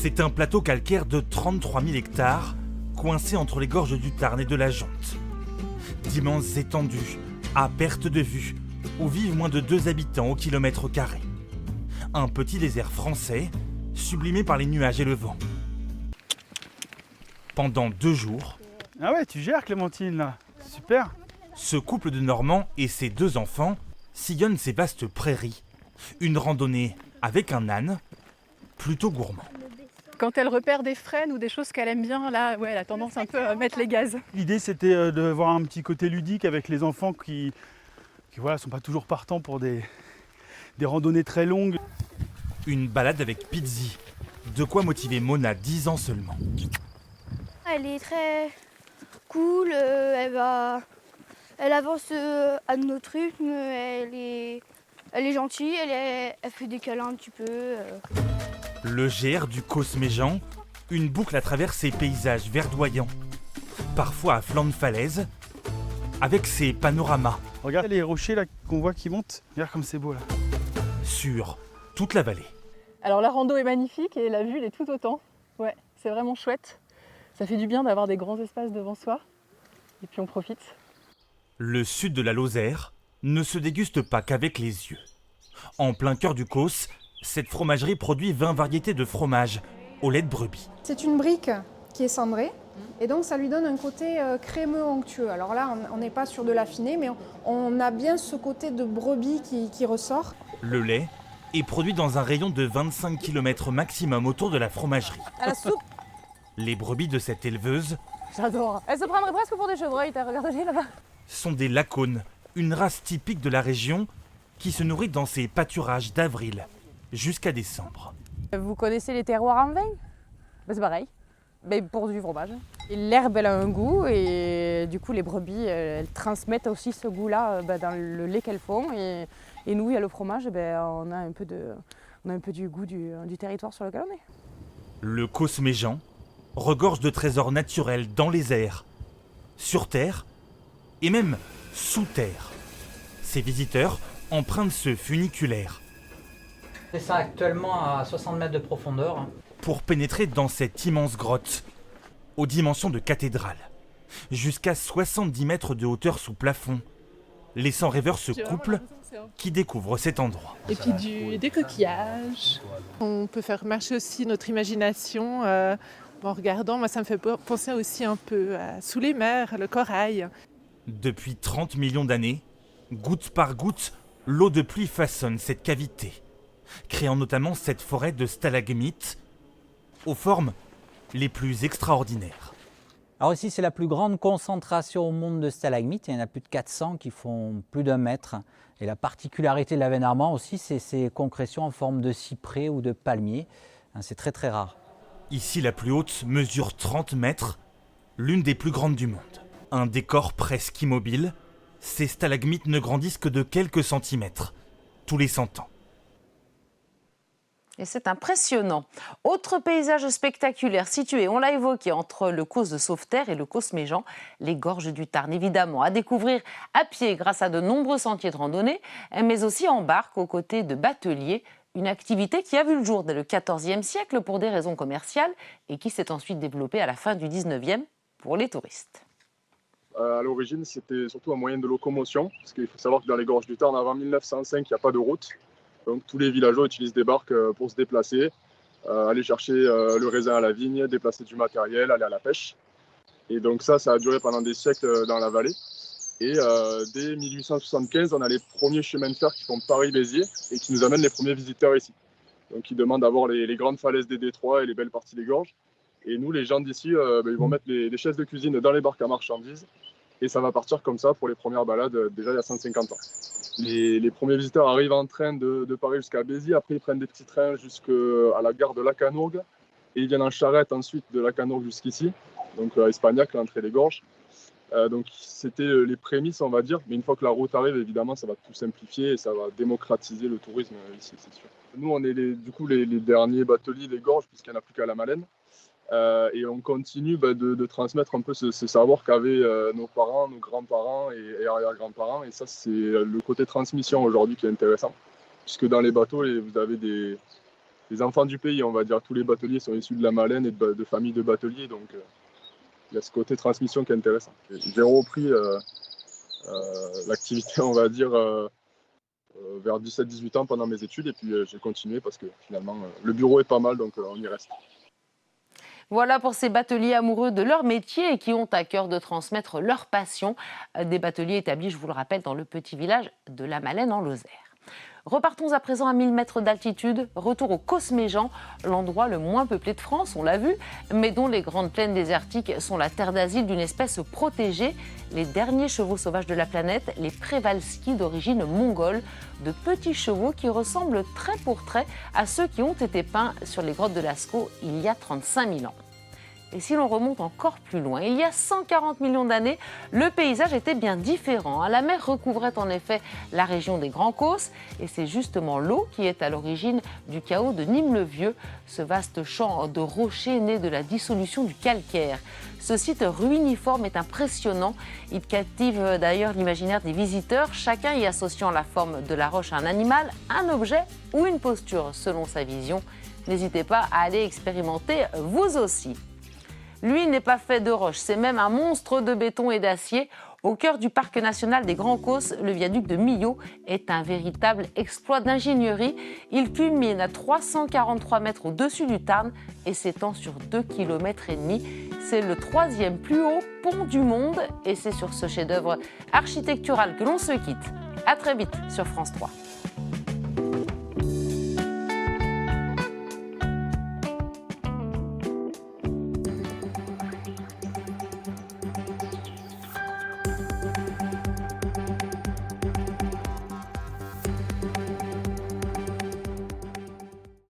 C'est un plateau calcaire de 33 000 hectares, coincé entre les gorges du Tarn et de la Jonte. D'immenses étendues, à perte de vue, où vivent moins de 2 habitants au kilomètre carré. Un petit désert français, sublimé par les nuages et le vent. Pendant 2 jours... Ah ouais, tu gères Clémentine là, super. Ce couple de Normands et ses 2 enfants sillonnent ces vastes prairies. Une randonnée avec un âne, plutôt gourmand. Quand elle repère des frênes ou des choses qu'elle aime bien, là, ouais, elle a tendance un peu à mettre les gaz. L'idée c'était de voir un petit côté ludique avec les enfants qui voilà, sont pas toujours partants pour des randonnées très longues. Une balade avec Pizzi, de quoi motiver Mona, 10 ans seulement. Elle est très cool, elle avance à notre rythme, elle est gentille, elle fait des câlins un petit peu. Le GR du Causse-Méjean, une boucle à travers ses paysages verdoyants, parfois à flanc de falaise, avec ses panoramas. Regarde les rochers là qu'on voit qui montent, regarde comme c'est beau là. Sur toute la vallée. Alors la rando est magnifique et la vue elle est tout autant. Ouais, c'est vraiment chouette. Ça fait du bien d'avoir des grands espaces devant soi. Et puis on profite. Le sud de la Lozère ne se déguste pas qu'avec les yeux. En plein cœur du Causse, cette fromagerie produit 20 variétés de fromage au lait de brebis. C'est une brique qui est cendrée et donc ça lui donne un côté crémeux onctueux. Alors là, on n'est pas sur de l'affiné, mais on a bien ce côté de brebis qui ressort. Le lait est produit dans un rayon de 25 km maximum autour de la fromagerie. À la soupe. Les brebis de cette éleveuse J'adore. Elle se prendrait presque pour des chevreuils, t'as regardé là-bas. sont des lacones, une race typique de la région qui se nourrit dans ses pâturages d'avril jusqu'à décembre. Vous connaissez les terroirs en vin? Ben, c'est pareil, ben, pour du fromage. Et l'herbe, elle a un goût et du coup, les brebis, elles transmettent aussi ce goût-là dans le lait qu'elles font. Et nous, il y a le fromage, ben, on a un peu du goût du territoire sur lequel on est. Le Causse-Méjean regorge de trésors naturels dans les airs, sur terre et même sous terre. Ses visiteurs empruntent ce funiculaire C'est ça actuellement à 60 mètres de profondeur. pour pénétrer dans cette immense grotte, aux dimensions de cathédrale, jusqu'à 70 mètres de hauteur sous plafond, laissant rêveur ce couple qui découvre cet endroit. Et puis des coquillages. On peut faire marcher aussi notre imagination en regardant. Moi, ça me fait penser aussi un peu à sous les mers, le corail. Depuis 30 millions d'années, goutte par goutte, l'eau de pluie façonne cette cavité, créant notamment cette forêt de stalagmites aux formes les plus extraordinaires. Alors ici, c'est la plus grande concentration au monde de stalagmites. Il y en a plus de 400 qui font plus d'1 mètre. Et la particularité de la veine Armand aussi, c'est ces concrétions en forme de cyprès ou de palmier. C'est très très rare. Ici, la plus haute mesure 30 mètres, l'une des plus grandes du monde. Un décor presque immobile, ces stalagmites ne grandissent que de quelques centimètres, tous les 100 ans. Et c'est impressionnant. Autre paysage spectaculaire situé, on l'a évoqué, entre le Causse de Sauveterre et le Causse-Méjean, les gorges du Tarn, évidemment, à découvrir à pied grâce à de nombreux sentiers de randonnée, mais aussi en barque aux côtés de bateliers, une activité qui a vu le jour dès le XIVe siècle pour des raisons commerciales et qui s'est ensuite développée à la fin du XIXe pour les touristes. À l'origine, c'était surtout un moyen de locomotion, parce qu'il faut savoir que dans les gorges du Tarn, avant 1905, il n'y a pas de route. Donc tous les villageois utilisent des barques pour se déplacer, aller chercher le raisin à la vigne, déplacer du matériel, aller à la pêche. Et donc ça a duré pendant des siècles dans la vallée. Et dès 1875, on a les premiers chemins de fer qui font Paris-Béziers et qui nous amènent les premiers visiteurs ici. Donc ils demandent d'avoir les grandes falaises des détroits et les belles parties des gorges. Et nous, les gens d'ici, ils vont mettre les chaises de cuisine dans les barques à marchandises. Et ça va partir comme ça pour les premières balades, déjà il y a 150 ans. Les premiers visiteurs arrivent en train de Paris jusqu'à Béziers. Après, ils prennent des petits trains jusqu'à la gare de Lacanourgue. Et ils viennent en charrette ensuite de Lacanourgue jusqu'ici, donc à Espagnac, l'entrée des gorges. Donc c'était les prémices, on va dire. Mais une fois que la route arrive, évidemment, ça va tout simplifier et ça va démocratiser le tourisme ici, c'est sûr. Nous, on est les derniers bateliers des gorges, puisqu'il n'y en a plus qu'à la Malène. Et on continue de transmettre un peu ce savoir qu'avaient nos parents, nos grands-parents et arrière-grands-parents. Et ça, c'est le côté transmission aujourd'hui qui est intéressant. Puisque dans les bateaux, vous avez les enfants du pays, on va dire. Tous les bateliers sont issus de la Malène et de familles de bateliers, donc il y a ce côté transmission qui est intéressant. J'ai repris l'activité, on va dire, vers 17-18 ans pendant mes études, et puis j'ai continué parce que finalement le bureau est pas mal, donc on y reste. Voilà pour ces bateliers amoureux de leur métier et qui ont à cœur de transmettre leur passion. Des bateliers établis, je vous le rappelle, dans le petit village de la Malène en Lozère. Repartons à présent à 1000 mètres d'altitude, retour au Cosméjean, l'endroit le moins peuplé de France, on l'a vu, mais dont les grandes plaines désertiques sont la terre d'asile d'une espèce protégée, les derniers chevaux sauvages de la planète, les Przewalski d'origine mongole, de petits chevaux qui ressemblent trait pour trait à ceux qui ont été peints sur les grottes de Lascaux il y a 35 000 ans. Et si l'on remonte encore plus loin, il y a 140 millions d'années, le paysage était bien différent. La mer recouvrait en effet la région des Grands Causses et c'est justement l'eau qui est à l'origine du chaos de Nîmes-le-Vieux, ce vaste champ de rochers né de la dissolution du calcaire. Ce site ruiniforme est impressionnant. Il captive d'ailleurs l'imaginaire des visiteurs, chacun y associant la forme de la roche à un animal, un objet ou une posture selon sa vision. N'hésitez pas à aller expérimenter vous aussi. Lui n'est pas fait de roche, c'est même un monstre de béton et d'acier. Au cœur du parc national des Grands Causses, le viaduc de Millau est un véritable exploit d'ingénierie. Il culmine à 343 mètres au-dessus du Tarn et s'étend sur 2,5 km. C'est le 3e plus haut pont du monde et c'est sur ce chef-d'œuvre architectural que l'on se quitte. À très vite sur France 3.